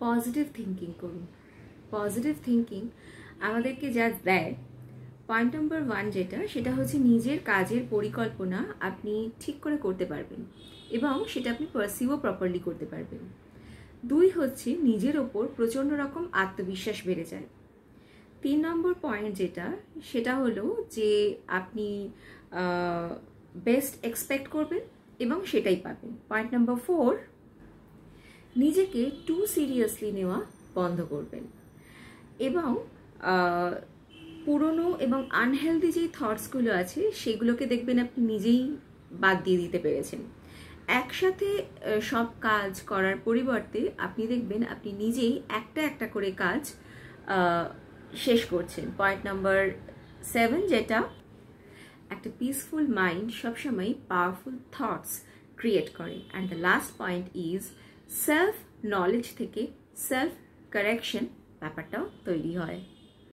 Positive thinking করুন। Positive thinking আমাদেরকে যা দেয়, পয়েন্ট নম্বর 1 যেটা, সেটা হচ্ছে নিজের কাজের পরিকল্পনা আপনি ঠিক করে করতে পারবেন এবং সেটা আপনি পারসিভও প্রপারলি করতে পারবেন। 2 হচ্ছে নিজের ওপর প্রচণ্ড রকম আত্মবিশ্বাস বেড়ে যায়। 3 নম্বর পয়েন্ট যেটা, সেটা হলো যে আপনি বেস্ট এক্সপেক্ট করবেন এবং সেটাই পাবেন। পয়েন্ট নম্বর 4, নিজেকে টু সিরিয়াসলি নেওয়া বন্ধ করবেন এবং পুরনো এবং আনহেলদি যে থটসগুলো আছে সেগুলোকে দেখবেন আপনি নিজেই বাদ দিয়ে দিতে পেরেছেন। একসাথে সব কাজ করার পরিবর্তে আপনি দেখবেন আপনি নিজেই একটা একটা করে কাজ শেষ করছেন। পয়েন্ট নাম্বার 7 যেটা, একটা পিসফুল মাইন্ড সবসময় পাওয়ারফুল থটস ক্রিয়েট করে। And the last point is self knowledge থেকে সেলফ কারেকশন ব্যাপারটাও তৈরি হয়।